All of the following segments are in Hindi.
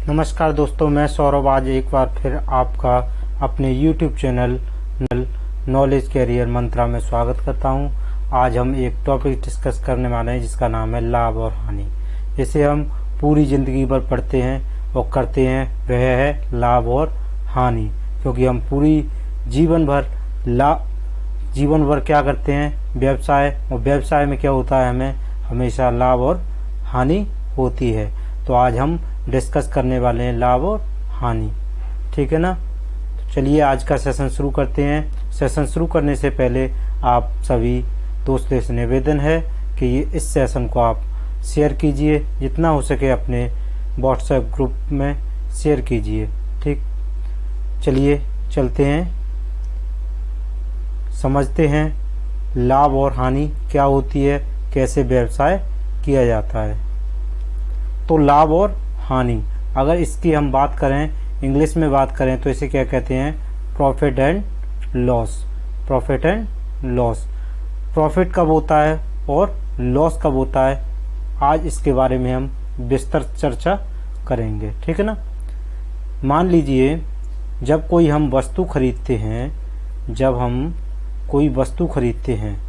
नमस्कार दोस्तों, मैं सौरभ आज एक बार फिर आपका अपने YouTube चैनल नॉलेज कैरियर मंत्रा में स्वागत करता हूं। आज हम एक टॉपिक डिस्कस करने वाले हैं जिसका नाम है लाभ और हानि। इसे हम पूरी जिंदगी भर पढ़ते हैं और करते हैं, वह है लाभ और हानि। क्योंकि हम पूरी जीवन भर क्या करते हैं, व्यवसाय, और व्यवसाय में क्या होता है, हमें हमेशा लाभ और हानि होती है। तो आज हम डिस्कस करने वाले हैं लाभ और हानि, ठीक है ना। तो चलिए आज का सेशन शुरू करते हैं। सेशन शुरू करने से पहले आप सभी दोस्तों से निवेदन है कि इस सेशन को आप शेयर कीजिए, जितना हो सके अपने व्हाट्सएप ग्रुप में शेयर कीजिए, ठीक। चलिए चलते हैं, समझते हैं लाभ और हानि क्या होती है, कैसे व्यवसाय किया जाता है। तो लाभ और हानि, अगर इसकी हम बात करें, इंग्लिश में बात करें तो इसे क्या कहते हैं, profit and loss. Profit and loss, profit कब होता है और लॉस कब होता है, आज इसके बारे में हम विस्तार चर्चा करेंगे, ठीक है ना। मान लीजिए जब कोई हम वस्तु खरीदते हैं, जब हम कोई वस्तु खरीदते हैं,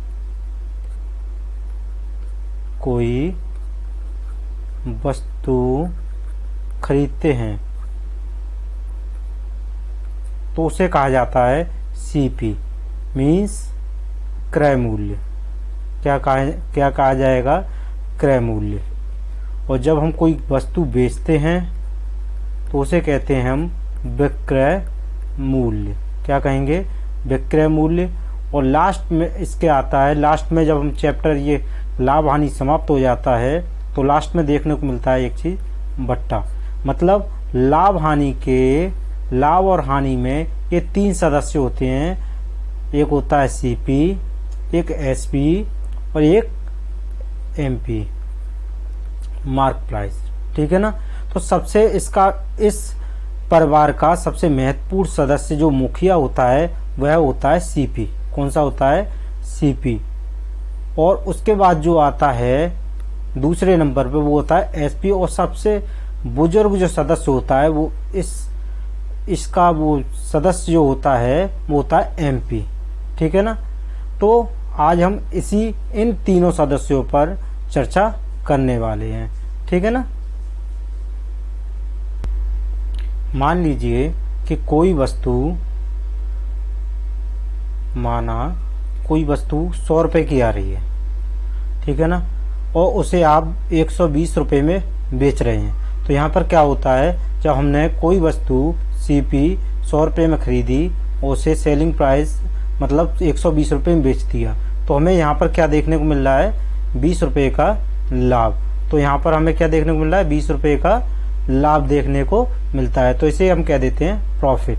कोई वस्तु खरीदते हैं तो उसे कहा जाता है सीपी, मीन्स क्रय मूल्य। क्या कहा जाएगा, क्रय मूल्य। और जब हम कोई वस्तु बेचते हैं तो उसे कहते हैं हम विक्रय मूल्य। क्या कहेंगे, विक्रय मूल्य। और लास्ट में इसके आता है, लास्ट में जब हम चैप्टर ये लाभ हानि समाप्त हो जाता है तो लास्ट में देखने को मिलता है एक चीज, बट्टा। मतलब लाभ और हानि में ये तीन सदस्य होते हैं, एक होता है सीपी, एक एसपी और एक एमपी, मार्क प्राइस, ठीक है ना। तो सबसे इस परिवार का सबसे महत्वपूर्ण सदस्य जो मुखिया होता है वह होता है सीपी। कौन सा होता है, सीपी। और उसके बाद जो आता है दूसरे नंबर पे वो होता है एसपी। और सबसे बुजुर्ग जो सदस्य होता है वो इसका वो सदस्य जो होता है वो होता है एमपी, ठीक है ना। तो आज हम इन तीनों सदस्यों पर चर्चा करने वाले हैं, ठीक है ना। मान लीजिए कि कोई वस्तु 100 रुपए की आ रही है, ठीक है ना, और उसे आप 120 रुपए में बेच रहे हैं। तो यहाँ पर क्या होता है, जब हमने कोई वस्तु सीपी 100 रुपए में खरीदी और उसे सेलिंग प्राइस मतलब 120 रुपए में बेच दिया, तो हमें यहाँ पर क्या देखने को मिल रहा है, 20 रुपए का लाभ। तो यहाँ पर हमें क्या देखने को मिल रहा है, 20 रुपए का लाभ देखने को मिलता है। तो इसे हम क्या देते हैं, प्रॉफिट।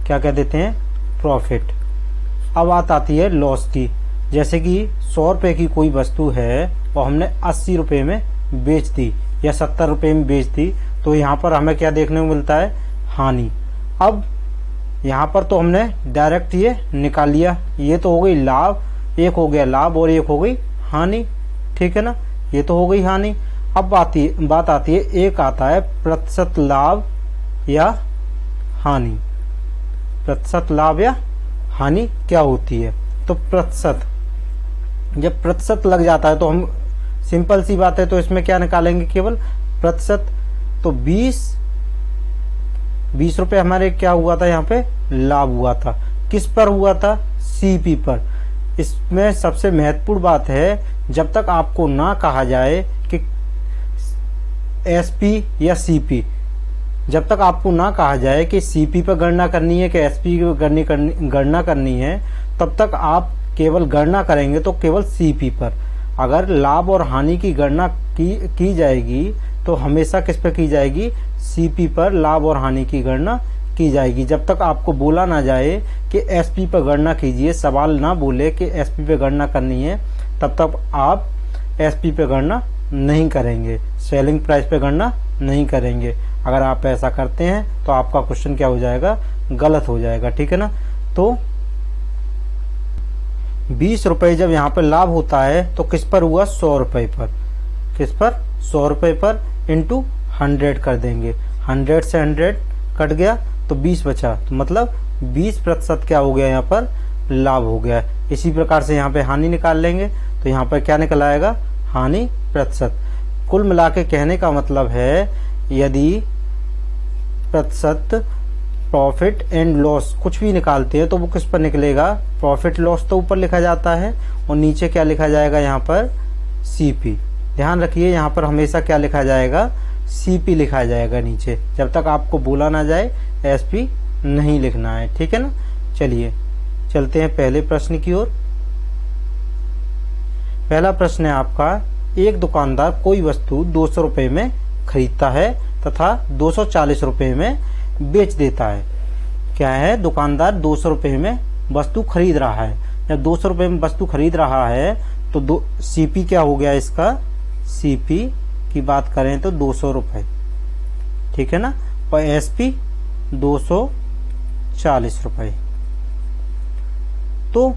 क्या कह देते हैं, प्रॉफिट। अब बात आती है लॉस की। जैसे कि 100 रुपए की कोई वस्तु है और हमने 80 रुपए में बेच दी या 70 रुपए में बेच दी, तो यहाँ पर हमें क्या देखने को मिलता है, हानि। अब यहाँ पर तो हमने डायरेक्ट ये निकाल लिया, ये तो हो गई लाभ, एक हो गया लाभ और एक हो गई हानि, ठीक है ना, ये तो हो गई हानि। अब बात आती है, एक आता है प्रतिशत लाभ या हानि। प्रतिशत लाभ या हानि क्या होती है, तो प्रतिशत, जब प्रतिशत लग जाता है तो हम सिंपल सी बात है, तो इसमें क्या निकालेंगे, केवल प्रतिशत। तो 20 रुपए हमारे क्या हुआ था, यहाँ पे लाभ हुआ था। किस पर हुआ था, सीपी पर। इसमें सबसे महत्वपूर्ण बात है, जब तक आपको ना कहा जाए कि एसपी या सीपी, जब तक आपको ना कहा जाए कि सीपी पर गणना करनी है कि एसपी पर गणना करनी है, तब तक आप केवल गणना करेंगे तो केवल सीपी पर। अगर लाभ और हानि की गणना की जाएगी तो हमेशा किस पर की जाएगी, सीपी पर लाभ और हानि की गणना की जाएगी। जब तक आपको बोला ना जाए कि एसपी पर गणना कीजिए, सवाल ना बोले कि एसपी पर गणना करनी है, तब तक आप एसपी पे गणना नहीं करेंगे, सेलिंग प्राइस पे गणना नहीं करेंगे। अगर आप ऐसा करते हैं तो आपका क्वेश्चन क्या हो जाएगा, गलत हो जाएगा, ठीक है ना। तो 20 रुपए जब यहाँ पे लाभ होता है तो किस पर हुआ, 100 रुपए पर। किस पर, 100 रुपए पर इंटू 100 कर देंगे। 100 से 100 कट गया तो 20 बचा, तो मतलब 20% क्या हो गया यहाँ पर लाभ हो गया। इसी प्रकार से यहाँ पे हानि निकाल लेंगे तो यहाँ पर क्या निकल आएगा, हानि प्रतिशत। कुल मिला के कहने का मतलब है यदि प्रतिशत प्रॉफिट एंड लॉस कुछ भी निकालते हैं तो वो किस पर निकलेगा, प्रॉफिट लॉस तो ऊपर लिखा जाता है और नीचे क्या लिखा जाएगा यहाँ पर सीपी। ध्यान रखिए यहाँ पर हमेशा क्या लिखा जाएगा, सीपी लिखा जाएगा नीचे, जब तक आपको बोला ना जाए एसपी नहीं लिखना है, ठीक है ना। चलिए चलते हैं पहले प्रश्न की ओर। पहला प्रश्न है आपका, एक दुकानदार कोई वस्तु 200 रुपए में खरीदता है तथा 240 रुपए में बेच देता है। क्या है, दुकानदार 200 रुपए में वस्तु खरीद रहा है। जब 200 रुपए में वस्तु खरीद रहा है तो सीपी क्या हो गया इसका, सीपी की बात करें तो 200 रुपए, ठीक है ना, और एसपी 240 रुपए। तो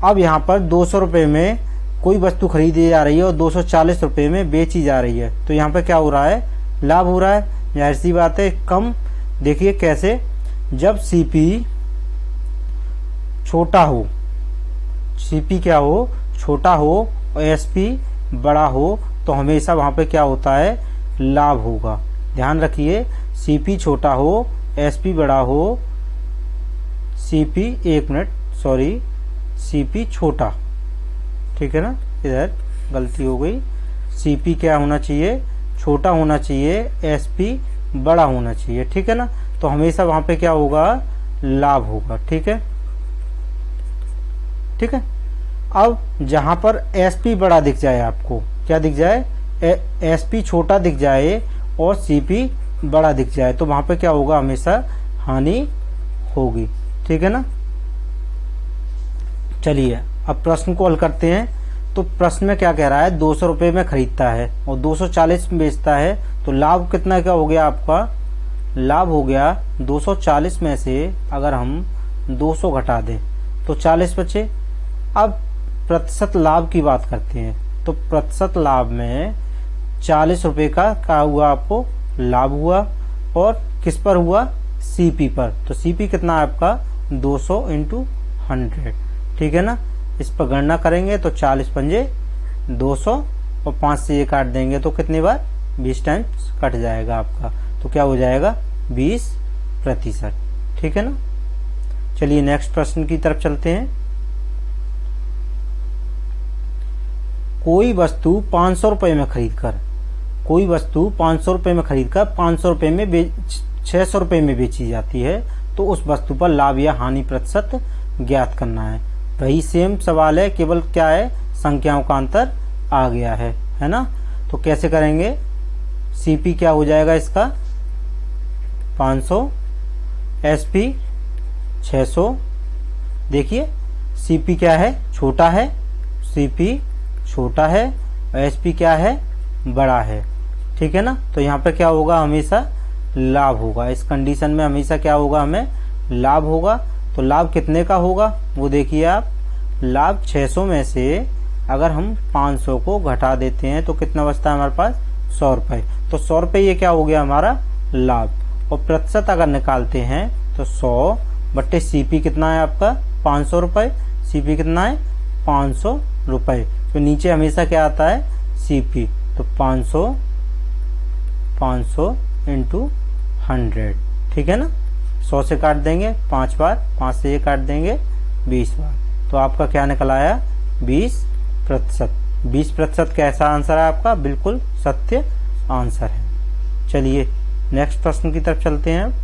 अब यहाँ पर 200 रुपए में कोई वस्तु खरीदी जा रही है और 240 रुपए में बेची जा रही है, तो यहाँ पर क्या हो रहा है, लाभ हो रहा है। जाहिर सी बात है कम। देखिए कैसे, जब सीपी छोटा हो, सीपी क्या हो, छोटा हो और एसपी बड़ा हो तो हमेशा वहां पे क्या होता है, लाभ होगा। ध्यान रखिए, सीपी छोटा हो एसपी बड़ा हो, सीपी छोटा, ठीक है ना, इधर गलती हो गई। सीपी क्या होना चाहिए, छोटा होना चाहिए, एसपी बड़ा होना चाहिए, ठीक है ना। तो हमेशा वहां पे क्या होगा, लाभ होगा, ठीक है, ठीक है। अब जहां पर एसपी बड़ा दिख जाए, आपको क्या दिख जाए, एसपी छोटा दिख जाए और सीपी बड़ा दिख जाए तो वहां पे क्या होगा, हमेशा हानि होगी, ठीक है ना। चलिए अब प्रश्न को हल करते हैं। तो प्रश्न में क्या कह रहा है, 200 रुपए में खरीदता है और 240 में बेचता है, तो लाभ कितना क्या हो गया आपका, लाभ हो गया 240 में से अगर हम 200 घटा दें तो 40 बचे। अब प्रतिशत लाभ की बात करते हैं, तो प्रतिशत लाभ में 40 रुपए का क्या हुआ, आपको लाभ हुआ, और किस पर हुआ, सीपी पर। तो सीपी कितना है आपका, 200 × 100, ठीक है ना। इस पर गणना करेंगे तो 40 पंजे 200 और 5 से ये काट देंगे तो कितनी बार, 20 टाइम्स कट जाएगा आपका, तो क्या हो जाएगा 20%, ठीक है ना। चलिए नेक्स्ट प्रश्न की तरफ चलते हैं। कोई वस्तु 500 रुपए में खरीदकर, कोई वस्तु 500 रुपए में खरीदकर 500 रुपए में 600 रुपए में बेची जाती है, तो उस वस्तु पर लाभ या हानि प्रतिशत ज्ञात करना है। वही सेम सवाल है, केवल क्या है, संख्याओं का अंतर आ गया है ना। तो कैसे करेंगे, सीपी क्या हो जाएगा इसका 500, एसपी 600। देखिए सीपी क्या है, छोटा है, सीपी छोटा है और एसपी क्या है, बड़ा है, ठीक है ना। तो यहाँ पे क्या होगा, हमेशा लाभ होगा। इस कंडीशन में हमेशा क्या होगा, हमें लाभ होगा। तो लाभ कितने का होगा वो देखिए आप, लाभ 600 में से अगर हम 500 को घटा देते हैं तो कितना बचता है हमारे पास, 100 रुपए। तो 100 रुपए ये क्या हो गया हमारा लाभ। और प्रतिशत अगर निकालते हैं तो 100 बट्टे सीपी कितना है आपका, 500 रुपए। सीपी कितना है, 500 रुपए। तो नीचे हमेशा क्या आता है, सीपी। तो 500 × 100, ठीक है ना। 100 से काट देंगे 5 बार, 5 से ये काट देंगे 20 बार, तो आपका क्या निकल आया, 20%। 20% कैसा आंसर है आपका, बिल्कुल सत्य आंसर है। चलिए नेक्स्ट प्रश्न की तरफ चलते हैं।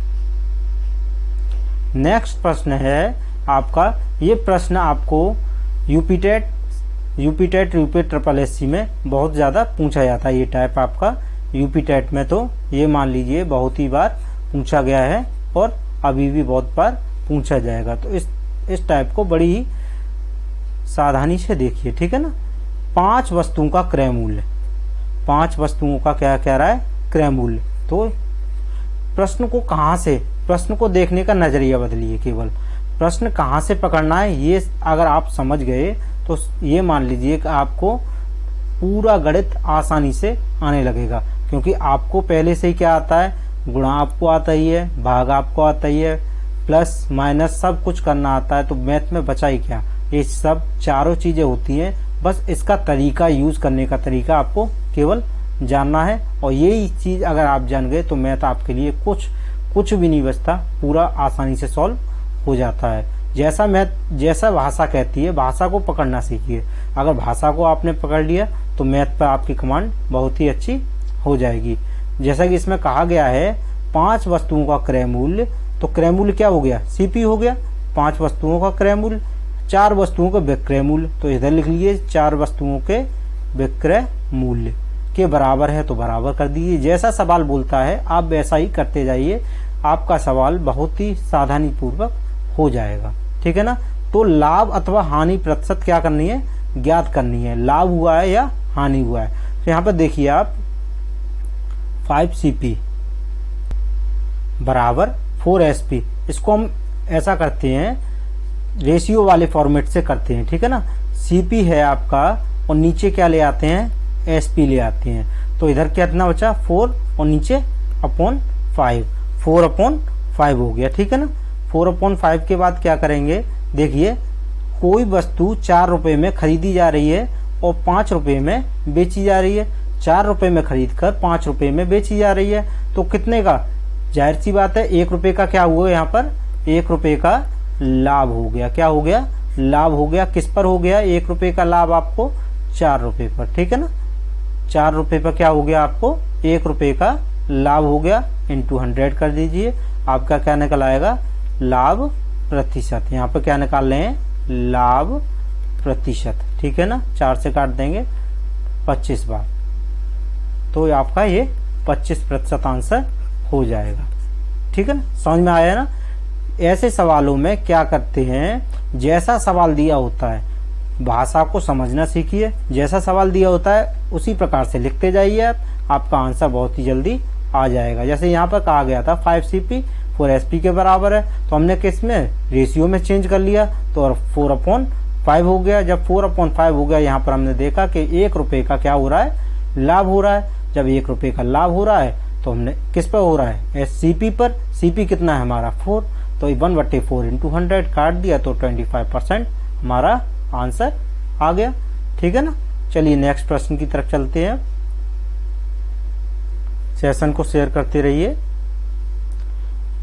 नेक्स्ट प्रश्न है आपका, ये प्रश्न आपको यूपीटेट ट्रिपल एससी में बहुत ज्यादा पूछा जाता है। ये टाइप आपका यूपीटेट में तो ये मान लीजिए बहुत ही बार पूछा गया है और अभी भी बहुत बार पूछा जाएगा। तो इस टाइप को बड़ी ही सावधानी से देखिए, ठीक है ना। 5 वस्तुओं का क्रय मूल्य, 5 वस्तुओं का क्या कह रहा है, क्रय मूल्य। तो प्रश्न को कहां से, प्रश्न को देखने का नजरिया बदलिए, केवल प्रश्न कहां से पकड़ना है ये अगर आप समझ गए तो ये मान लीजिए कि आपको पूरा गणित आसानी से आने लगेगा, क्योंकि आपको पहले से ही क्या आता है, गुणा आपको आता ही है, भाग आपको आता ही है, प्लस माइनस सब कुछ करना आता है। तो मैथ में बचा ही क्या, ये सब चारों चीजें होती हैं। बस इसका तरीका, यूज करने का तरीका आपको केवल जानना है, और यही चीज अगर आप जान गए तो मैथ आपके लिए कुछ भी नहीं बचता, पूरा आसानी से सॉल्व हो जाता है। जैसा भाषा कहती है, भाषा को पकड़ना सीखिए। अगर भाषा को आपने पकड़ लिया तो मैथ पर आपकी कमांड बहुत ही अच्छी हो जाएगी। जैसा कि इसमें कहा गया है 5 वस्तुओं का क्रय मूल्य, तो क्रय मूल्य क्या हो गया, सीपी हो गया। 5 वस्तुओं का क्रय मूल्य, 4 वस्तुओं का विक्रय मूल्य, तो इधर लिख लीजिए 4 वस्तुओं के विक्रय मूल्य के बराबर है, तो बराबर कर दीजिए। जैसा सवाल बोलता है आप वैसा ही करते जाइए, आपका सवाल बहुत ही सावधानी पूर्वक हो जाएगा। ठीक है ना। तो लाभ अथवा हानि प्रतिशत क्या करनी है, ज्ञात करनी है, लाभ हुआ है या हानि हुआ है। तो यहाँ पर देखिए आप 5CP बराबर 4SP, इसको हम ऐसा करते हैं, रेशियो वाले फॉर्मेट से करते हैं। ठीक है ना। CP है आपका और नीचे क्या ले आते हैं, SP ले आते हैं। तो इधर कितना बचा 4 और नीचे अपॉन 5, 4/5 हो गया। ठीक है ना। 4/5 के बाद क्या करेंगे, देखिए कोई वस्तु 4 रुपए में खरीदी जा रही है और 5 रुपए में बेची जा रही है। 4 रुपए में खरीद कर 5 रुपए में बेची जा रही है, तो कितने का, जाहिर सी बात है 1 रुपए का क्या हुआ, यहाँ पर 1 रुपए का लाभ हो गया। क्या हो गया, लाभ हो गया। किस पर हो गया, 1 रुपए का लाभ आपको 4 रुपए पर। ठीक है ना। 4 रुपए पर क्या हो गया, आपको 1 रुपए का लाभ हो गया, इंटू 100 कर दीजिए। आपका क्या निकल आएगा, लाभ प्रतिशत। यहाँ पर क्या निकाल रहे हैं, लाभ प्रतिशत। ठीक है ना। 4 से काट देंगे 25 बार, तो आपका ये 25% आंसर हो जाएगा। ठीक है ना। समझ में आया ना। ऐसे सवालों में क्या करते हैं, जैसा सवाल दिया होता है भाषा को समझना सीखिए, जैसा सवाल दिया होता है उसी प्रकार से लिखते जाइए आप, आपका आंसर बहुत ही जल्दी आ जाएगा। जैसे यहाँ पर कहा गया था 5CP 4SP के बराबर है, तो हमने किस में, रेशियो में चेंज कर लिया, तो 4/5 हो गया। जब 4/5 हो गया, यहाँ पर हमने देखा कि 1 रुपए का क्या हो रहा है, लाभ हो रहा है। जब 1 रुपए का लाभ हो रहा है तो हमने किस पर हो रहा है, CP पर। CP कितना है हमारा 4, तो 1/4 इंटू 100 काट दिया, तो 25% हमारा आंसर आ गया। ठीक है ना। चलिए नेक्स्ट प्रश्न की तरफ चलते हैं। सेशन को शेयर करते रहिए।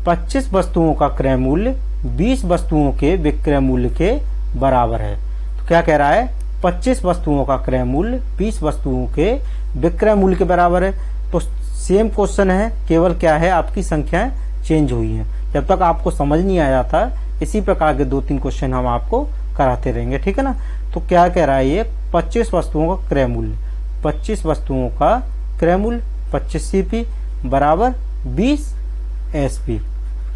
25 वस्तुओं का क्रय मूल्य 20 वस्तुओं के विक्रय मूल्य के बराबर है। तो क्या कह रहा है, 25 वस्तुओं का क्रय मूल्य 20 वस्तुओं के विक्रय मूल्य के बराबर है। तो सेम क्वेश्चन है, केवल क्या है, आपकी संख्याएं चेंज हुई हैं। जब तक आपको समझ नहीं आ जाता, इसी प्रकार के 2-3 क्वेश्चन हम आपको कराते रहेंगे। ठीक है ना। तो क्या कह रहा है ये, 25 वस्तुओं का क्रय मूल्य, 25 वस्तुओं का क्रय मूल्य 25CP बराबर 20 SP।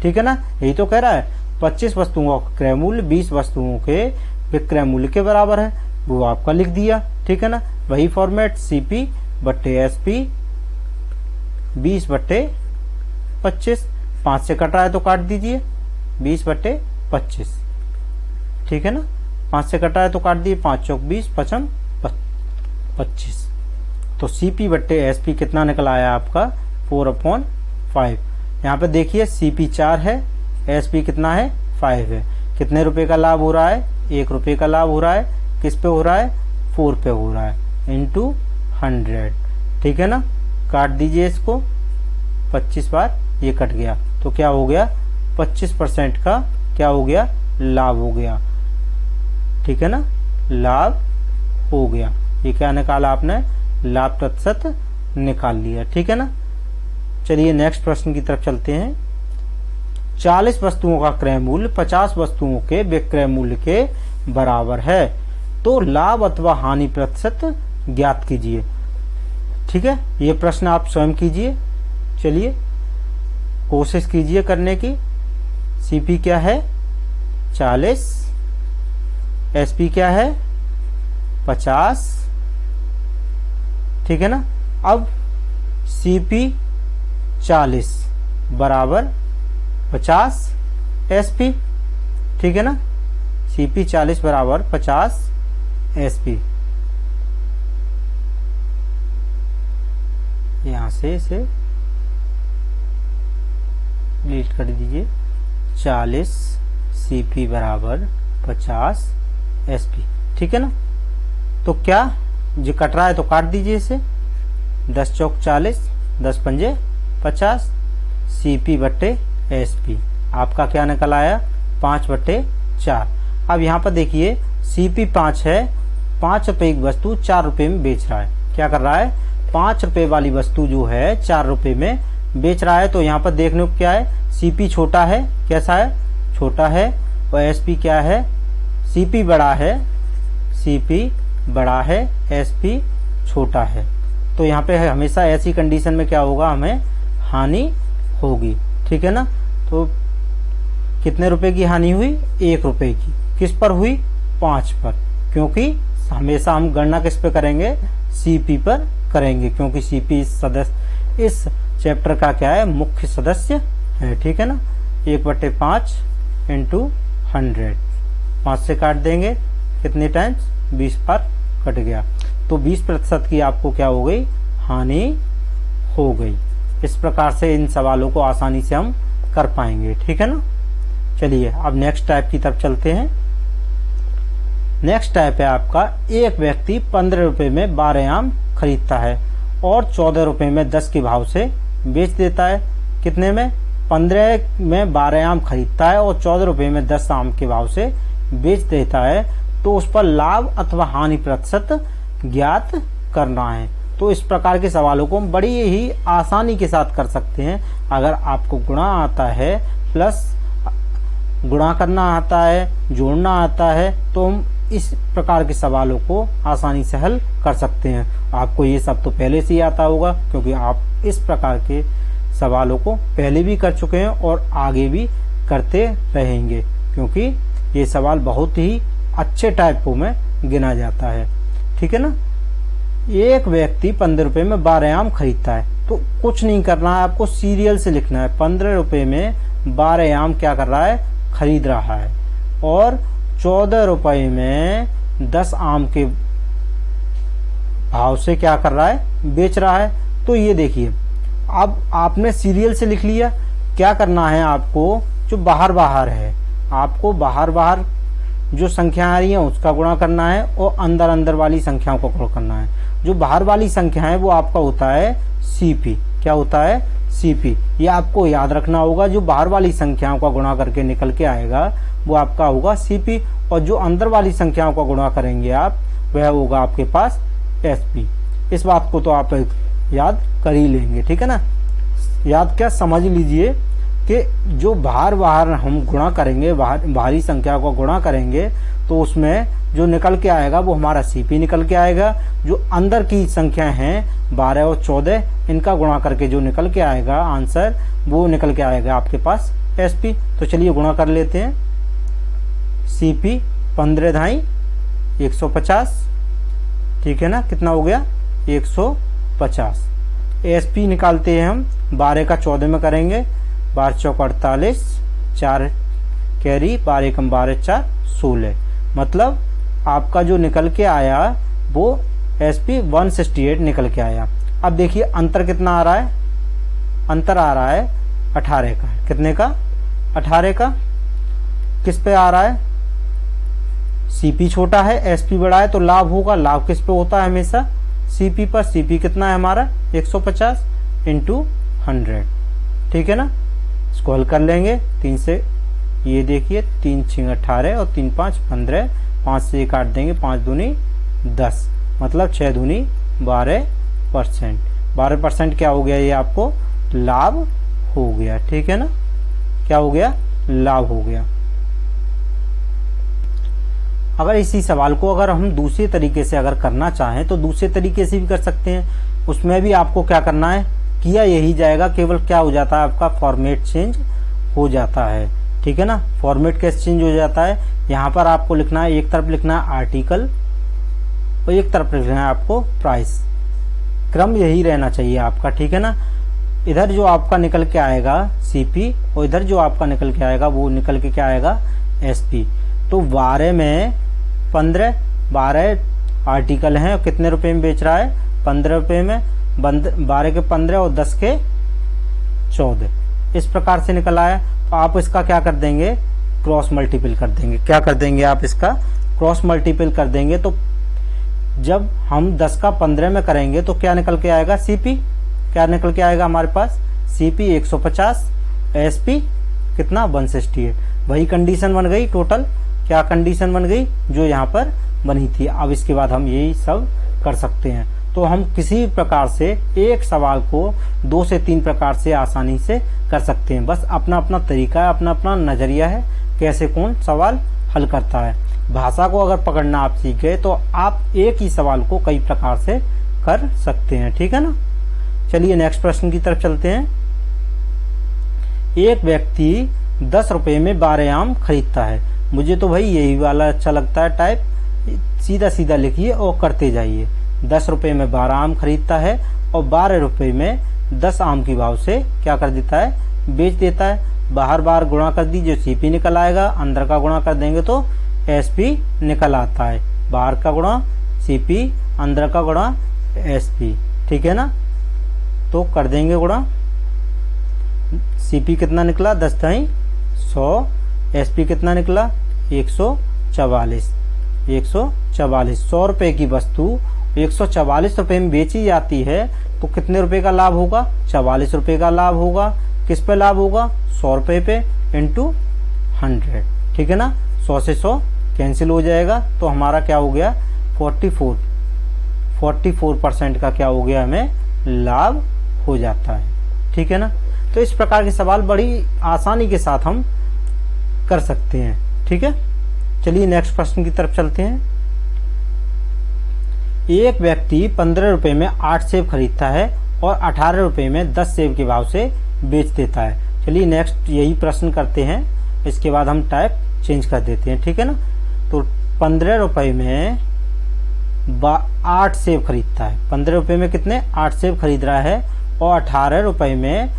ठीक है ना। यही तो कह रहा है, 25 वस्तुओं का क्रय मूल्य 20 वस्तुओं के विक्रय मूल्य के बराबर है, वो आपका लिख दिया। ठीक है ना। वही फॉर्मेट, CP/SP 20/25, 5 से कट रहा है तो काट दीजिए, 20/25। ठीक है ना। 5 से कटा है तो काट दिए, 5 चौक 20, 5 25। तो CP/SP कितना निकल आया आपका 4/5। यहाँ पे देखिए CP 4 है, SP कितना है 5 है। कितने रुपए का लाभ हो रहा है, 1 रुपए का लाभ हो रहा है। किस पे हो रहा है, 4 पे हो रहा है, इंटू 100। ठीक है ना। काट दीजिए इसको, 25 बार ये कट गया, तो क्या हो गया, 25% का क्या हो गया, लाभ हो गया। ठीक है ना। लाभ हो गया, ये क्या निकाला आपने, लाभ प्रतिशत निकाल लिया। ठीक है ना। चलिए नेक्स्ट प्रश्न की तरफ चलते हैं। 40 वस्तुओं का क्रय मूल्य 50 वस्तुओं के विक्रय मूल्य के बराबर है, तो लाभ अथवा हानि प्रतिशत ज्ञात कीजिए। ठीक है। ये प्रश्न आप स्वयं कीजिए, चलिए कोशिश कीजिए करने की। CP क्या है 40, SP क्या है 50। ठीक है ना। अब CP 40 बराबर 50 SP। ठीक है ना। CP 40 बराबर 50 SP। यहां से इसे डिलीट कर दीजिए, 40 CP बराबर 50 SP। ठीक है ना। तो क्या जो कट रहा है तो काट दीजिए इसे, 10 चौक 40, 10 पंजे 50, CP बट्टे SP आपका क्या निकल आया, 5/4। अब यहाँ पर देखिए CP 5 है, 5 रुपए की वस्तु 4 रुपए में बेच रहा है। क्या कर रहा है, 5 रुपए वाली वस्तु जो है 4 रुपए में बेच रहा है। तो यहाँ पर देखने को क्या है, CP छोटा है, कैसा है, छोटा है, और SP क्या है, CP बड़ा है, CP बड़ा है, SP छोटा है। तो यहाँ पे हमेशा ऐसी कंडीशन में क्या होगा, हमें हानि होगी। ठीक है ना। तो कितने रुपए की हानि हुई, 1 रुपए की। किस पर हुई, 5 पर, क्योंकि हमेशा हम गणना किस पे करेंगे, CP पर करेंगे, क्योंकि CP इस चैप्टर का क्या है, मुख्य सदस्य है। ठीक है ना। 1/5 इंटू 100, 5 से काट देंगे, कितने टाइम्स, 20 बार कट गया। तो 20% की आपको क्या हो गई, हानि हो गई। इस प्रकार से इन सवालों को आसानी से हम कर पाएंगे। ठीक है ना। चलिए अब नेक्स्ट टाइप की तरफ चलते हैं। नेक्स्ट टाइप है आपका, एक व्यक्ति 15 रुपए में 12 आम खरीदता है और 14 रुपए में 10 के भाव से बेच देता है। कितने में, 15 में 12 आम खरीदता है और 14 रुपए में 10 आम के भाव से बेच देता है। तो उस पर लाभ अथवा हानि प्रतिशत ज्ञात करना है। तो इस प्रकार के सवालों को हम बड़ी ही आसानी के साथ कर सकते हैं। अगर आपको गुणा आता है, प्लस गुणा करना आता है, जोड़ना आता है, तो हम इस प्रकार के सवालों को आसानी से हल कर सकते हैं। आपको ये सब तो पहले से ही आता होगा, क्योंकि आप इस प्रकार के सवालों को पहले भी कर चुके हैं और आगे भी करते रहेंगे, क्योंकि ये सवाल बहुत ही अच्छे टाइपों में गिना जाता है। ठीक है ना। एक व्यक्ति 15 रुपए में 12 आम खरीदता है, तो कुछ नहीं करना है, आपको सीरियल से लिखना है। 15 रुपए में 12 आम क्या कर रहा है, खरीद रहा है, और 14 रुपए में 10 आम के भाव से क्या कर रहा है, बेच रहा है। तो ये देखिए, अब आपने सीरियल से लिख लिया। क्या करना है आपको, जो बाहर बाहर है, आपको बाहर बाहर जो संख्या आ रही है उसका गुणा करना है, और अंदर अंदर वाली संख्याओं का गुणा करना है। जो बाहर वाली संख्या है वो आपका होता है CP। क्या होता है, CP। ये आपको याद रखना होगा। जो बाहर वाली संख्याओं का गुणा करके निकल के आएगा वो आपका होगा CP, और जो अंदर वाली संख्याओं का गुणा करेंगे आप, वह होगा आपके पास SP। इस बात को तो आप याद कर ही लेंगे। ठीक है ना। याद क्या, समझ लीजिए कि जो बाहर बाहर हम गुणा करेंगे, बाहरी संख्या को गुणा करेंगे, तो उसमें जो निकल के आएगा वो हमारा CP निकल के आएगा। जो अंदर की संख्या हैं 12 और 14, इनका गुणा करके जो निकल के आएगा आंसर, वो निकल के आएगा आपके पास SP। तो चलिए गुणा कर लेते हैं। CP 15 ढाई 150। ठीक है ना। कितना हो गया, 150। SP निकालते हैं हम, 12 का 14 में करेंगे, 12 चौक 48, 4 कैरी, 12 कम 12 4 16। मतलब आपका जो निकल के आया वो SP 168 निकल के आया। अब देखिए अंतर कितना आ रहा है, अंतर आ रहा है 18 का। कितने का, 18 का। किस पे आ रहा है, CP छोटा है, SP बड़ा है, तो लाभ होगा। लाभ किस पे होता है, हमेशा CP पर। CP कितना है हमारा, 150 इंटू 100। ठीक है ना। इसको हल कर लेंगे 3 से। ये देखिए 3 6 18 और 3 5 15, 5 से ये काट देंगे, 5 दूनी 10, मतलब 6 दूनी 12%। 12% क्या हो गया, ये आपको लाभ हो गया। ठीक है ना। क्या हो गया, लाभ हो गया। अगर इसी सवाल को अगर हम दूसरे तरीके से अगर करना चाहें तो दूसरे तरीके से भी कर सकते हैं। उसमें भी आपको क्या करना है, किया यही जाएगा, केवल क्या हो जाता है आपका फॉर्मेट चेंज हो जाता है। ठीक है ना। फॉर्मेट कैसे चेंज हो जाता है, यहाँ पर आपको लिखना है, एक तरफ लिखना है आर्टिकल और एक तरफ लिखना है आपको प्राइस। क्रम यही रहना चाहिए आपका। ठीक है ना। इधर जो आपका निकल के आएगा CP और इधर जो आपका निकल के आएगा वो निकल के क्या आएगा, SP। तो 12 में 15, 12 आर्टिकल हैं और कितने रुपए में बेच रहा है, 15 रुपए में। 12 के 15 और 10 के 14, इस प्रकार से निकल आया, तो आप इसका क्या कर देंगे, क्रॉस मल्टीपल कर देंगे। क्या कर देंगे आप इसका क्रॉस मल्टीपल कर देंगे। तो जब हम 10 का 15 में करेंगे तो क्या निकल के आएगा, सीपी क्या निकल के आएगा हमारे पास, सीपी 150, एसपी कितना 168। वही कंडीशन बन गई टोटल, क्या कंडीशन बन गई जो यहाँ पर बनी थी। अब इसके बाद हम यही सब कर सकते हैं। तो हम किसी प्रकार से एक सवाल को 2 से 3 प्रकार से आसानी से कर सकते हैं। बस अपना अपना तरीका है, अपना अपना नजरिया है कैसे कौन सवाल हल करता है। भाषा को अगर पकड़ना आप सीख गए तो आप एक ही सवाल को कई प्रकार से कर सकते हैं, ठीक है ना। चलिए नेक्स्ट प्रश्न की तरफ चलते हैं। एक व्यक्ति 10 रुपए में 12 आम खरीदता है। मुझे तो भाई यही वाला अच्छा लगता है टाइप, सीधा सीधा लिखिए और करते जाइए। 10 रुपए में 12 आम खरीदता है और 12 रुपए में 10 आम की भाव से क्या कर देता है, बेच देता है। बाहर बाहर गुणा कर दीजिए, सीपी निकल आएगा। अंदर का गुणा कर देंगे तो एसपी निकल आता है। बाहर का गुणा सीपी, अंदर का गुणा एसपी, ठीक है ना। तो कर देंगे गुणा, सीपी कितना निकला 10 दाई 100, एसपी कितना निकला 144। 100 रुपए की वस्तु 144 रुपए में बेची जाती है तो कितने रुपए का लाभ होगा, 44 रुपए का लाभ होगा। किस पे लाभ होगा, 100 रुपए पे इंटू 100, ठीक है ना। 100 से 100 कैंसिल हो जाएगा तो हमारा क्या हो गया 44% का क्या हो गया, हमें लाभ हो जाता है, ठीक है ना। तो इस प्रकार के सवाल बड़ी आसानी के साथ हम कर सकते हैं, ठीक है। चलिए नेक्स्ट प्रश्न की तरफ चलते हैं। एक व्यक्ति 15 रुपए में 8 सेब खरीदता है और 18 रुपए में 10 सेब के भाव से बेच देता है। चलिए नेक्स्ट यही प्रश्न करते हैं, इसके बाद हम टाइप चेंज कर देते हैं, ठीक है ना। तो 15 रुपए में 8 सेब खरीदता है। 15 रुपए में कितने 8 सेब खरीद रहा है और 18 रुपए में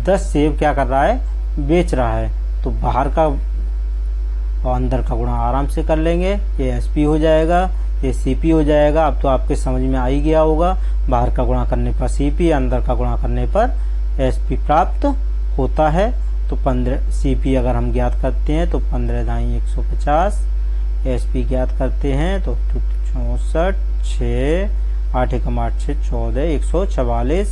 10 सेब क्या कर रहा है, बेच रहा है। तो बाहर का और अंदर का गुणा आराम से कर लेंगे, ये एसपी हो जाएगा, ये सीपी हो जाएगा। अब तो आपके समझ में आ ही गया होगा, बाहर का गुणा करने पर सीपी, अंदर का गुणा करने पर एसपी प्राप्त होता है। तो 15 सीपी अगर हम ज्ञात करते हैं तो 15 दाई 150, एसपी ज्ञात करते हैं तो 64, 6 8 एकम 8 6 14, 144,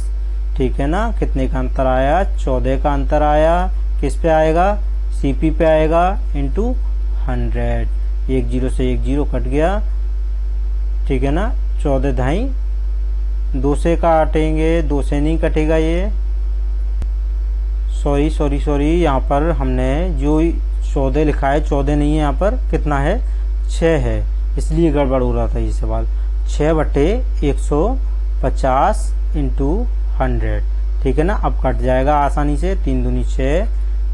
ठीक है ना। कितने का अंतर आया, 14 का अंतर आया। किस पे आएगा, सीपी पे आएगा इंटू 100। 1 0 से 1 0 कट गया, ठीक है ना। 14 दाई 2 से काटेंगे, 2 से नहीं कटेगा ये, सॉरी यहाँ पर हमने जो 14 लिखा है 14 नहीं है, यहाँ पर कितना है 6 है, इसलिए गड़बड़ हो रहा था ये सवाल। 6/150 इंटू 100, ठीक है ना। अब कट जाएगा आसानी से, 3 दूनी 6,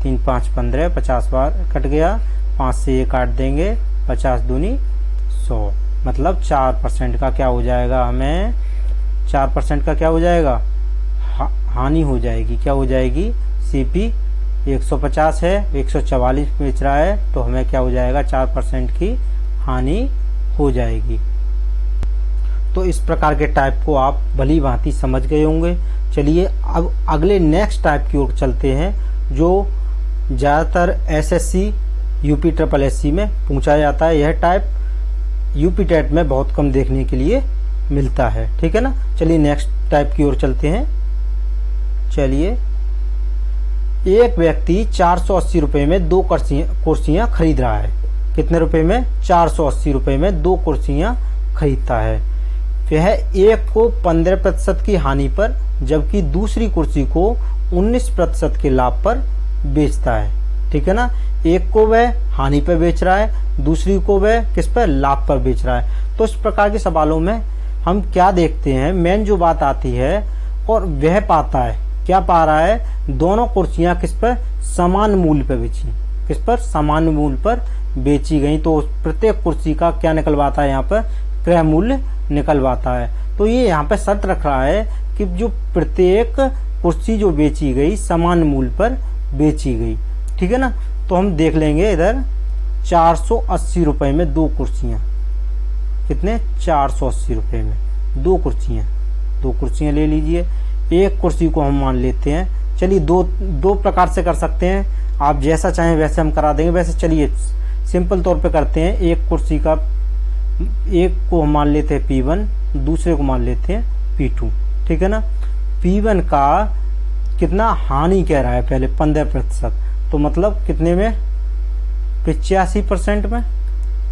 3 5 15, 50 बार कट गया। 5 से ये काट देंगे, 50 दूनी 100, मतलब 4% का क्या हो जाएगा, हमें 4% का क्या हो जाएगा, हानि हो जाएगी। क्या हो जाएगी, सीपी 150 है, 144 बेच रहा है, तो हमें क्या हो जाएगा 4% की हानि हो जाएगी। तो इस प्रकार के टाइप को आप भली भांति समझ गए होंगे। चलिए अब अगले नेक्स्ट टाइप की ओर चलते हैं, जो ज्यादातर एसएससी यूपी ट्रिपल एससी में पूछा जाता है। यह टाइप यूपी टेट में बहुत कम देखने के लिए मिलता है, ठीक है ना। चलिए नेक्स्ट टाइप की ओर चलते हैं। चलिए, एक व्यक्ति 480 रुपए में 2 कुर्सियां खरीद रहा है। कितने रुपए में, 480 रुपए में 2 कुर्सियां खरीदता है। वह एक को 15% की हानि पर जबकि दूसरी कुर्सी को 19% के लाभ पर बेचता है, ठीक है ना। एक को वह हानि पर बेच रहा है, दूसरी को वह किस पर, लाभ पर बेच रहा है। तो इस प्रकार के सवालों में हम क्या देखते हैं, मेन जो बात आती है, और वह पाता है, क्या पा रहा है, दोनों कुर्सियां किस पर, समान मूल्य पर बेची, किस पर, समान मूल्य पर बेची गई। तो प्रत्येक कुर्सी का क्या निकलवाता है, यहाँ पर क्रय मूल्य निकलवाता है। तो ये यहाँ पे शर्त रख रहा है कि जो प्रत्येक कुर्सी जो बेची गई समान मूल्य पर बेची गई, ठीक है ना। तो हम देख लेंगे इधर 480 रुपए में 2 कुर्सियां, कितने, 480 रुपए में 2 कुर्सियां ले लीजिए। एक कुर्सी को हम मान लेते हैं चलिए दो प्रकार से कर सकते हैं, आप जैसा चाहें वैसे हम करा देंगे। वैसे चलिए सिंपल तौर पे करते हैं। एक कुर्सी का, एक को हम मान लेते हैं P1, दूसरे को मान लेते हैं P2, ठीक है ना। P1 का कितना हानि कह रहा है पहले 15%, तो मतलब कितने में 85% में,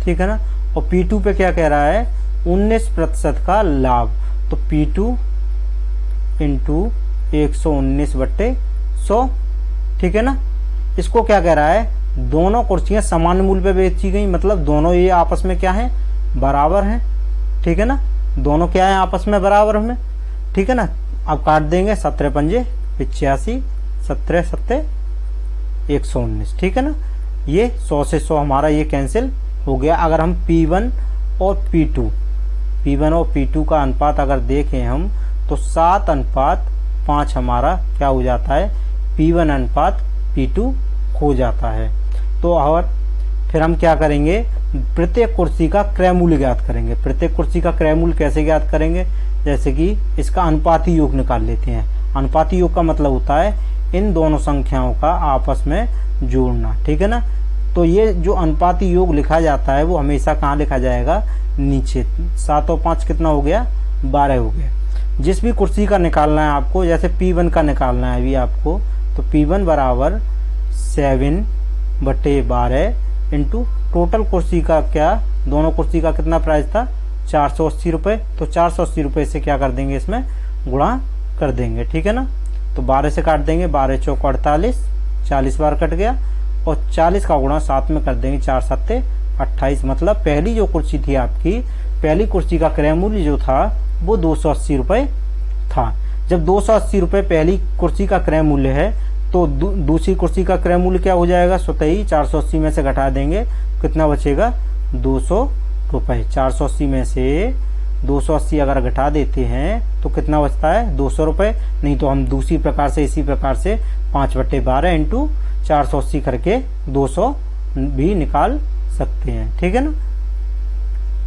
ठीक है ना। और P2 पे क्या कह रहा है 19% का लाभ, तो P2 इंटू 119/100, ठीक है ना। इसको क्या कह रहा है, दोनों कुर्सियां समान मूल्य पे बेची गई, मतलब दोनों ये आपस में क्या है, बराबर हैं, ठीक है ना। दोनों क्या है आपस में बराबर में, ठीक है ना। अब काट देंगे 17 पंजे 85, 17 7 119, ठीक है ना। ये 100 से 100 हमारा ये कैंसिल हो गया। अगर हम P1 और P2 का अनुपात अगर देखें हम, तो 7:5 हमारा क्या हो जाता है, P1 अनुपात P2 हो जाता है। तो और फिर हम क्या करेंगे, प्रत्येक कुर्सी का क्रय मूल्य ज्ञात करेंगे। प्रत्येक कुर्सी का क्रय मूल्य कैसे ज्ञात करेंगे, जैसे कि इसका अनुपाती योग निकाल लेते हैं। अनुपाती योग का मतलब होता है इन दोनों संख्याओं का आपस में जोड़ना, ठीक है ना। तो ये जो अनुपाती योग लिखा जाता है वो हमेशा कहाँ लिखा जाएगा, नीचे। 7 और 5 कितना हो गया, 12 हो गया। जिस भी कुर्सी का निकालना है आपको, जैसे P1 का निकालना है अभी आपको, तो P1 बराबर 7/12 इंटू टोटल कुर्सी का क्या, दोनों कुर्सी का कितना प्राइस था 480 रुपए, तो 480 रुपए से क्या कर देंगे, इसमें गुणा कर देंगे, ठीक है ना। तो 12 से काट देंगे, 12 चौक 48, 40 बार कट गया, और 40 का गुणा 7 में कर देंगे, 4 7 28। मतलब पहली जो कुर्सी थी आपकी, पहली कुर्सी का क्रय मूल्य जो था वो 280 रुपए था। जब 280 रुपए पहली कुर्सी का क्रय मूल्य है, तो दूसरी कुर्सी का क्रय मूल्य क्या हो जाएगा, स्वतः ही 480 में से घटा देंगे, कितना बचेगा 200 रुपए। 480 में से 280 अगर घटा देते हैं तो कितना बचता है 200 रुपए। नहीं तो हम दूसरी प्रकार से, इसी प्रकार से 5/12 इंटू 480 करके 200 भी निकाल सकते हैं, ठीक है ना।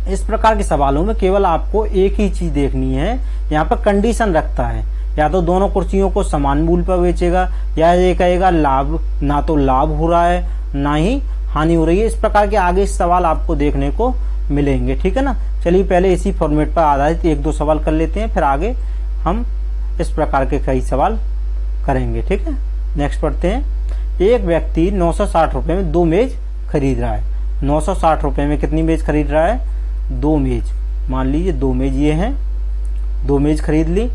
इस प्रकार के सवालों में केवल आपको एक ही चीज देखनी है, यहाँ पर कंडीशन रखता है, या तो दोनों कुर्सियों को समान मूल्य पर बेचेगा, या ये कहेगा लाभ, ना तो लाभ हो रहा है ना ही हानि हो रही है। इस प्रकार के आगे सवाल आपको देखने को मिलेंगे, ठीक है ना। चलिए पहले इसी फॉर्मेट पर आधारित 1-2 सवाल कर लेते हैं, फिर आगे हम इस प्रकार के कई सवाल करेंगे, ठीक है। नेक्स्ट पढ़ते हैं। एक व्यक्ति 960 रुपए में 2 मेज खरीद रहा है। 960 रुपए में कितनी मेज खरीद रहा है, 2 मेज। मान लीजिए 2 मेज ये हैं, 2 मेज खरीद ली।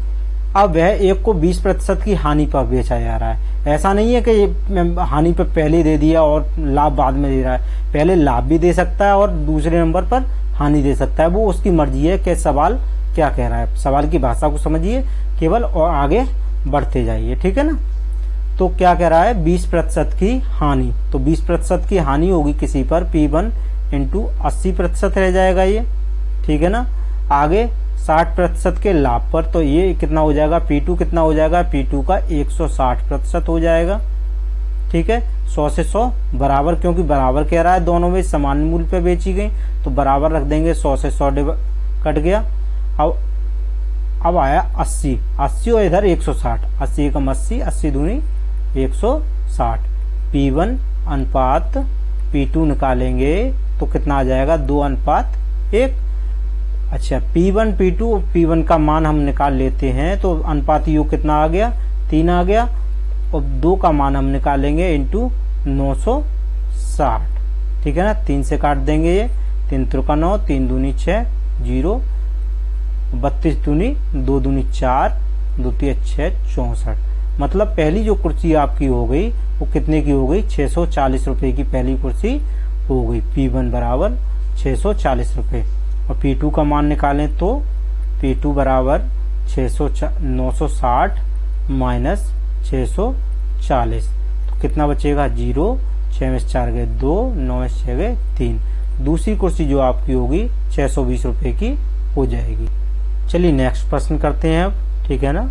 अब वह एक को 20% की हानि पर बेचा जा रहा है। ऐसा नहीं है कि हानि पर पहले दे दिया और लाभ बाद में दे रहा है, पहले लाभ भी दे सकता है और दूसरे नंबर पर हानि दे सकता है, वो उसकी मर्जी है कि सवाल क्या कह रहा है। सवाल की भाषा को समझिए केवल और आगे बढ़ते जाइए, ठीक है ना। तो क्या कह रहा है 20% की हानि, तो 20% की हानि होगी किसी पर, P1 इंटू 80% रह जाएगा ये, ठीक है ना। आगे 60% के लाभ पर, तो ये कितना हो जाएगा, P2 कितना हो जाएगा, P2 का 160% हो जाएगा, ठीक है। 100 से 100 बराबर, क्योंकि बराबर कह रहा है दोनों में समान मूल्य पे बेची गई, तो बराबर रख देंगे, 100 से 100 कट गया। अब आया 80 और इधर 160, 80 एकम 80, 80 दूनी 160। P1 अनुपात P2 निकालेंगे तो कितना आ जाएगा, 2:1। अच्छा, P1 P2 और P1 का मान हम निकाल लेते हैं, तो अनुपाती योग कितना आ गया, 3 आ गया, और 2 का मान हम निकालेंगे इंटू 960, ठीक है ना। 3 से काट देंगे, ये 3 त्रिका 9, 3 दूनी 6, 0, 32 दूनी 2 दूनी 4, 2 3 6 64। मतलब पहली जो कुर्सी आपकी हो गई वो कितने की हो गई, 640 रुपए की पहली कुर्सी हो गई। P1 बराबर 640 रुपए, और P2 का मान निकालें तो P2 बराबर 960 माइनस 640, तो कितना बचेगा 0, 6 में 4 गए 2, 9 में 6 गए 3। दूसरी कुर्सी जो आपकी होगी 620 रुपए की हो जाएगी। चलिए नेक्स्ट प्रश्न करते हैं अब, ठीक है ना।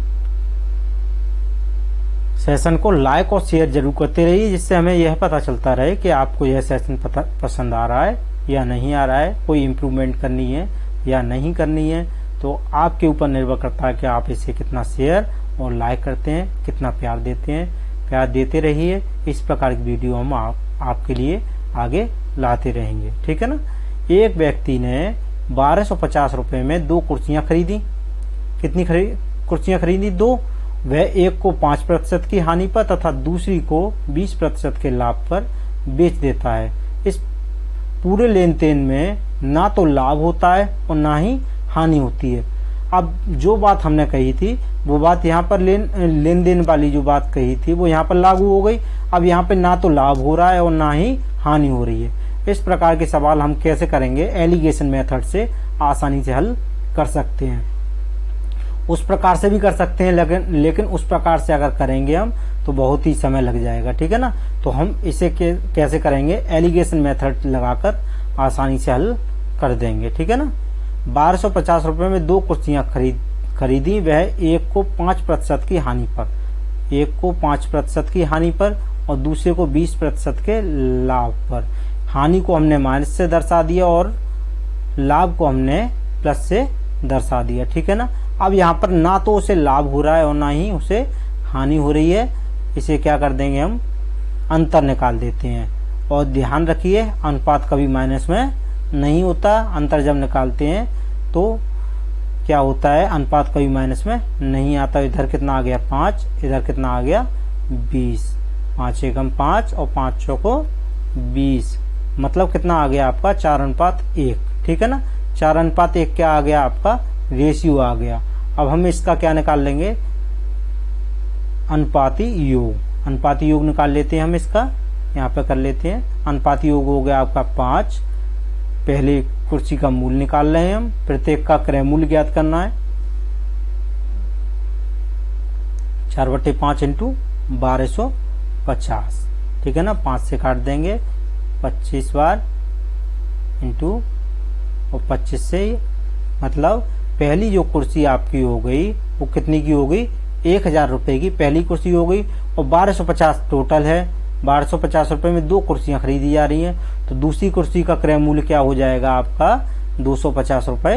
सेशन को लाइक और शेयर जरूर करते रहिए, जिससे हमें यह पता चलता रहे कि आपको यह सेशन पसंद आ रहा है या नहीं आ रहा है, कोई इम्प्रूवमेंट करनी है या नहीं करनी है। तो आपके ऊपर निर्भर करता है कि आप इसे कितना शेयर और लाइक करते हैं, कितना प्यार देते हैं। प्यार देते रहिए, इस प्रकार की वीडियो हम आपके लिए आगे लाते रहेंगे, ठीक है ना। एक व्यक्ति ने 1250 रुपए में 2 कुर्सियां खरीदी। कितनी कुर्सियां खरीदी? 2। वह एक को 5% की हानि पर तथा दूसरी को 20% के लाभ पर बेच देता है। इस पूरे लेन देन में ना तो लाभ होता है और ना ही हानि होती है। अब जो बात हमने कही थी वो बात यहाँ पर लेन देन वाली जो बात कही थी वो यहाँ पर लागू हो गई। अब यहाँ पे ना तो लाभ हो रहा है और ना ही हानि हो रही है। इस प्रकार के सवाल हम कैसे करेंगे? एलिगेशन मेथड से आसानी से हल कर सकते हैं। उस प्रकार से भी कर सकते हैं, लेकिन उस प्रकार से अगर करेंगे हम तो बहुत ही समय लग जाएगा, ठीक है ना। तो हम इसे कैसे करेंगे? एलिगेशन मेथड लगाकर आसानी से हल कर देंगे, ठीक है ना। 1250 रुपए में 2 कुर्सियां खरीदी। वह एक को 5% की हानि पर, एक को 5% की हानि पर और दूसरे को 20% के लाभ पर। हानि को हमने माइनस से दर्शा दिया और लाभ को हमने प्लस से दर्शा दिया, ठीक है ना। अब यहाँ पर ना तो उसे लाभ हो रहा है और ना ही उसे हानि हो रही है। इसे क्या कर देंगे? हम अंतर निकाल देते हैं। और ध्यान रखिए, अनुपात कभी माइनस में नहीं होता। अंतर जब निकालते हैं तो क्या होता है? अनुपात कभी माइनस में नहीं आता। इधर कितना आ गया? 5, इधर कितना आ गया? 20। 5 एकम 5 और 5 चौको 20, मतलब कितना आ गया आपका? 4:1, ठीक है ना। 4:1 क्या आ गया आपका? रेशियो आ गया। अब हम इसका क्या निकाल लेंगे? अनुपाती योग। अनुपाती योग निकाल लेते हैं हम इसका, यहाँ पे कर लेते हैं। अनुपाती योग हो गया आपका 5। पहले कुर्सी का मूल्य निकाल रहे हैं हम, प्रत्येक का क्रय मूल्य ज्ञात करना है। 4/5 इंटू 1250, ठीक है ना। 5 से काट देंगे 25 बार इंटू और 25 से, मतलब पहली जो कुर्सी आपकी हो गई वो कितनी की हो गई? 1000 रुपए की पहली कुर्सी हो गई और 1250 टोटल है। 1250 रुपए में 2 कुर्सियां खरीदी जा रही हैं, तो दूसरी कुर्सी का क्रय मूल्य क्या हो जाएगा आपका? 250 रुपए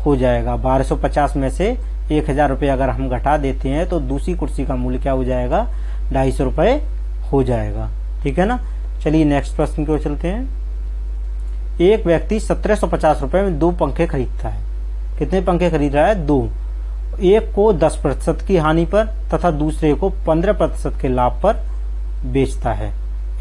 हो जाएगा। 1250 में से 1000 रुपए अगर हम घटा देते हैं तो दूसरी कुर्सी का मूल्य क्या हो जाएगा? 250 रुपए हो जाएगा, ठीक है ना। चलिए नेक्स्ट प्रश्न की ओर चलते हैं। एक व्यक्ति 1750 रुपए में 2 पंखे खरीदता है। कितने पंखे खरीद रहा है? 2। एक को 10% की हानि पर तथा दूसरे को 15% के लाभ पर बेचता है।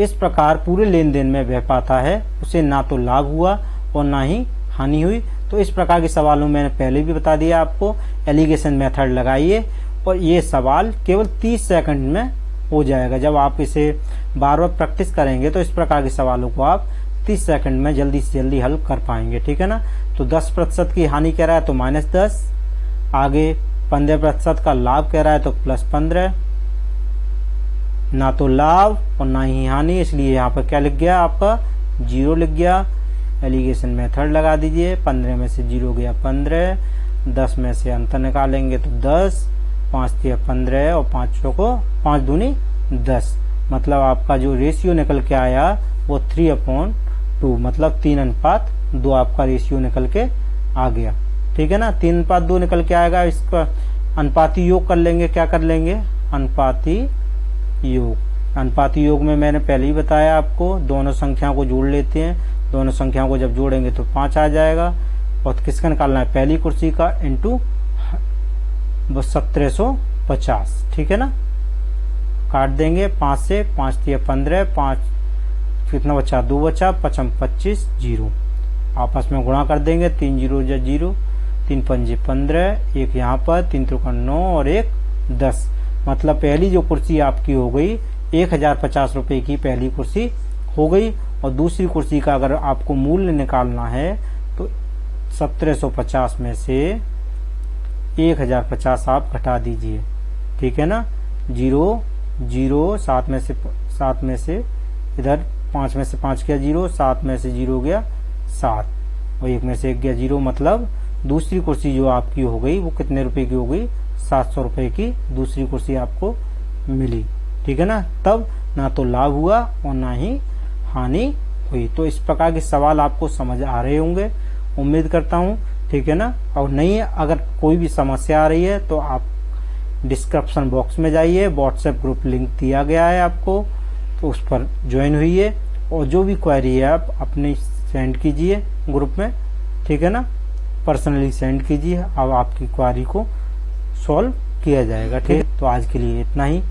इस प्रकार पूरे लेन देन में वह पाता है उसे ना तो लाभ हुआ और ना ही हानि हुई। तो इस प्रकार के सवालों में मैंने पहले भी बता दिया आपको, एलिगेशन मेथड लगाइए और ये सवाल केवल 30 सेकंड में हो जाएगा। जब आप इसे बार बार प्रैक्टिस करेंगे तो इस प्रकार के सवालों को आप 30 सेकंड में जल्दी से जल्दी हल कर पाएंगे, ठीक है ना। तो 10% की हानि कह रहा है तो -10, आगे 15% का लाभ कह रहा है तो +15। ना तो लाभ और ना ही हानि, इसलिए यहाँ पर क्या लिख गया आपका? 0 लिख गया। एलिगेशन मेथड लगा दीजिए। 15 में से 0 गया 15, 10 में से अंतर निकालेंगे तो 10, 5 × 15 और 5 को 5 दूनी 10, मतलब आपका जो रेशियो निकल के आया वो 3/2, मतलब 3:2 आपका रेशियो निकल के आ गया, ठीक है ना। 3:2 निकल के आएगा। इसका अनुपाती योग कर लेंगे। क्या कर लेंगे? अनुपाती योग। अनुपाती योग में मैंने पहले ही बताया आपको, दोनों संख्याओं को जोड़ लेते हैं। दोनों संख्याओं को जब जोड़ेंगे तो 5 आ जाएगा। और किसका निकालना है? पहली कुर्सी का इंटू 1750, ठीक है ना। काट देंगे 5 से, 5 × 15, 5 कितना बचा? 2 बचा, 5 25, 0 आपस में गुणा कर देंगे। 3 0 × 0, 3 5 15, एक यहाँ पर 3 3 9 और 1 10, मतलब पहली जो कुर्सी आपकी हो गई 1050 रुपए की पहली कुर्सी हो गई। और दूसरी कुर्सी का अगर आपको मूल्य निकालना है तो 1750 में से 1050 आप घटा दीजिए, ठीक है ना। 0 0, 7 में से इधर 5 में से 5 गया 0, 7 में से 0 गया 7 और 1 में से 1 गया 0, मतलब दूसरी कुर्सी जो आपकी हो गई वो कितने रुपए की हो गई? 700 रुपए की दूसरी कुर्सी आपको मिली, ठीक है ना। तब ना तो लाभ हुआ और ना ही हानि हुई। तो इस प्रकार के सवाल आपको समझ आ रहे होंगे, उम्मीद करता हूँ, ठीक है ना। और नहीं अगर कोई भी समस्या आ रही है तो आप डिस्क्रिप्शन बॉक्स में जाइए, व्हाट्सएप ग्रुप लिंक दिया गया है आपको, तो उस पर ज्वाइन हुई और जो भी क्वेरी है आप अपने सेंड कीजिए ग्रुप में, ठीक है ना, पर्सनली सेंड कीजिए। अब आपकी क्वेरी को सॉल्व किया जाएगा, ठीक है। तो आज के लिए इतना ही।